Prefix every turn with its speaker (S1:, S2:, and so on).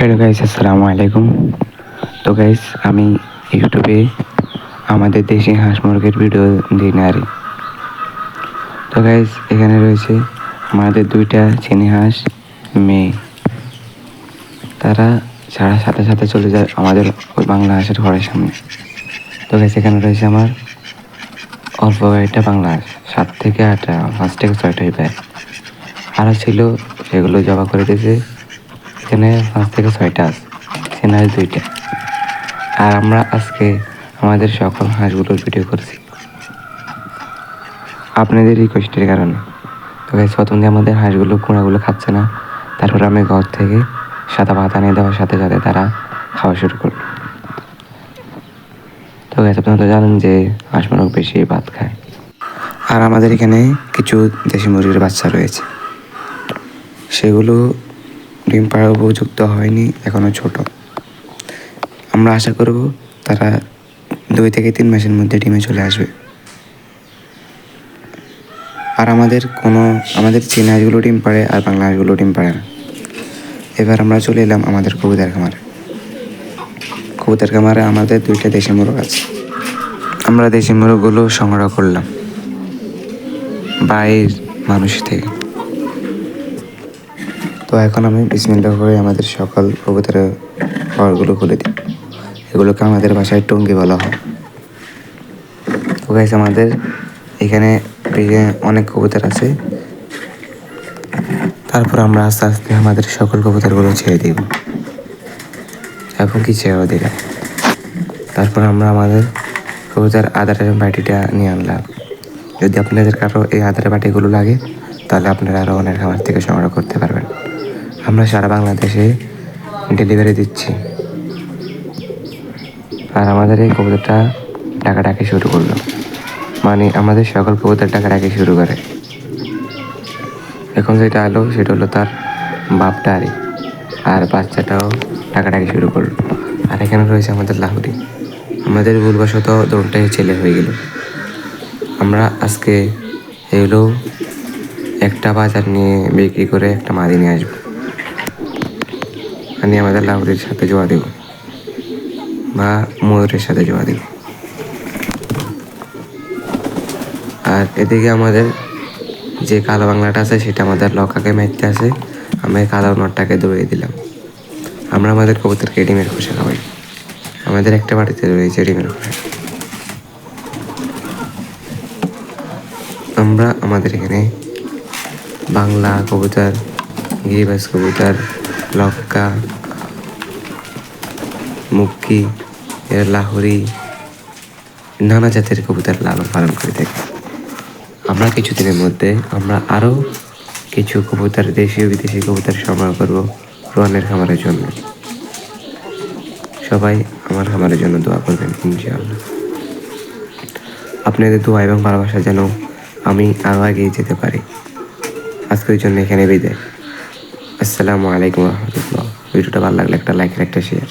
S1: Hello guys, আসসালামু আলাইকুম। তো গাইস, আমি ইউটিউবে আমাদের দেশি হাঁস মুরগির ভিডিও দিই না আরে। তো গাইস, এখানে রয়েছে আমাদের দুইটা চিনি হাঁস মেয়ে। তারা ছাড়া সাথে সাথে চলে যায় আমাদের ওই বাংলা হাঁসের ঘরের সামনে। তো গাইস, এখানে রয়েছে আমার অল্প কয়েকটা বাংলা হাঁস, 7 থেকে 8টা, 5 থেকে 6টা প্রায়। আরও ছিল, সেগুলো জবা করে দিয়েছে। এখানে 5 থেকে 6টা আছে, চীনা হাঁস 2টা। আর আমরা আজকে আমাদের সকল হাঁসগুলোর ভিডিও করছি আপনাদের রিকোয়েস্টের কারণে। তো গাইস, প্রথম দিয়ে আমাদের হাঁসগুলো কুড়াগুলো খাচ্ছে না। তারপর আমি ঘর থেকে সাদা ভাত আনিয়ে দেওয়ার সাথে সাথে তারা খাওয়া শুরু করলো। তো গাইস, আপনারা তো জানেন যে হাঁস মুরগ বেশি ভাত খায়। আর আমাদের এখানে কিছু দেশি মুরগির বাচ্চা রয়েছে, সেগুলো ডিম পাড়ার উপযুক্ত হয়নি, এখনও ছোট। আমরা আশা করব তারা 2 থেকে 3 মাসের মধ্যে ডিমে চলে আসবে। আর আমাদের চীনা হাঁসগুলো ডিম পাড়ে আর বাংলা হাঁসগুলো ডিম পাড়ে না। এবার আমরা চলে এলাম আমাদের কবুতর খামারে। কবুতর খামারে আমাদের 2টা দেশি মোরগ আছে। আমরা দেশি মোরগগুলো সংগ্রহ করলাম বাইরের মানুষ থেকে। তো এখন আমি বিসমিল্লাহ করে আমাদের সকল কবুতরের ঘরগুলো খুলে দিই। এগুলোকে আমাদের বাসায় টঙ্গি বলা হয়। তো গাইস, আমাদের এখানে অনেক কবুতর আছে। তারপর আমরা আস্তে আস্তে আমাদের সকল কবুতরগুলো ছেড়ে দিব এবং কি ছেড়েও দিলাম। তারপর আমরা আমাদের কবুতর আদারের বাটিটা নিয়ে আনলাম। যদি আপনাদের কারো এই আদারের বাটিগুলো লাগে, তাহলে আপনারা আরও অনেক খামার থেকে সংগ্রহ করতে পারবেন। আমরা সারা বাংলাদেশে ডেলিভারি দিচ্ছি। আর আমাদের এই কবুতরটা ডাকাডাকি শুরু করলো, মানে আমাদের সকল কবুতর ডাকাডাকি শুরু করে। এখন যেটা আলো সেটা হলো তার বাপটা আর বাচ্চাটাও ডাকাডাকি শুরু করলো। আর এখানে রয়েছে আমাদের লাহুরি। আমাদের ভুলবশত দৌড়টাই ছেলে হয়ে গেল। আমরা আজকে এগুলো একটা বাজার নিয়ে বিক্রি করে একটা মাদি নিয়ে আসবো, আমি আমাদের লাহুরির সাথে জোয়া দেব বা ময়ূরের সাথে জোয়া দেব। আর এদিকে আমাদের যে কালো বাংলাটা আছে সেটা আমাদের লকাকে মারতে আছে। আমি কালো নটটাকে দৌড়িয়ে দিলাম। আমরা আমাদের কবুতরকে ডিমের খোসা খাওয়াই। আমাদের একটা বাড়িতে রয়েছে ডিমের খোসা। আমরা আমাদের এখানে বাংলা কবুতর, গিরিবাজ কবুতর, লক্কা, মুক্কি, লাহোরি, নানা জাতের কবুতর লালন পালন করে থাকি। আমরা কিছুদিনের মধ্যে আমরা আরও কিছু কবুতর, দেশীয় বিদেশি কবুতর সংগ্রহ করবো রোয়ানের খামারের জন্য। সবাই আমার খামারের জন্য দোয়া করবেন ইনশাআল্লাহ। আপনাদের দোয়া এবং ভালোবাসা যেন আমি আরও এগিয়ে যেতে পারি। আজকের জন্য এখানে বিদায়। আসসালামু আলাইকুম রহমতুল্লাহ। ভিডিওটা ভালো লাগলে একটা লাইক, একটা শেয়ার।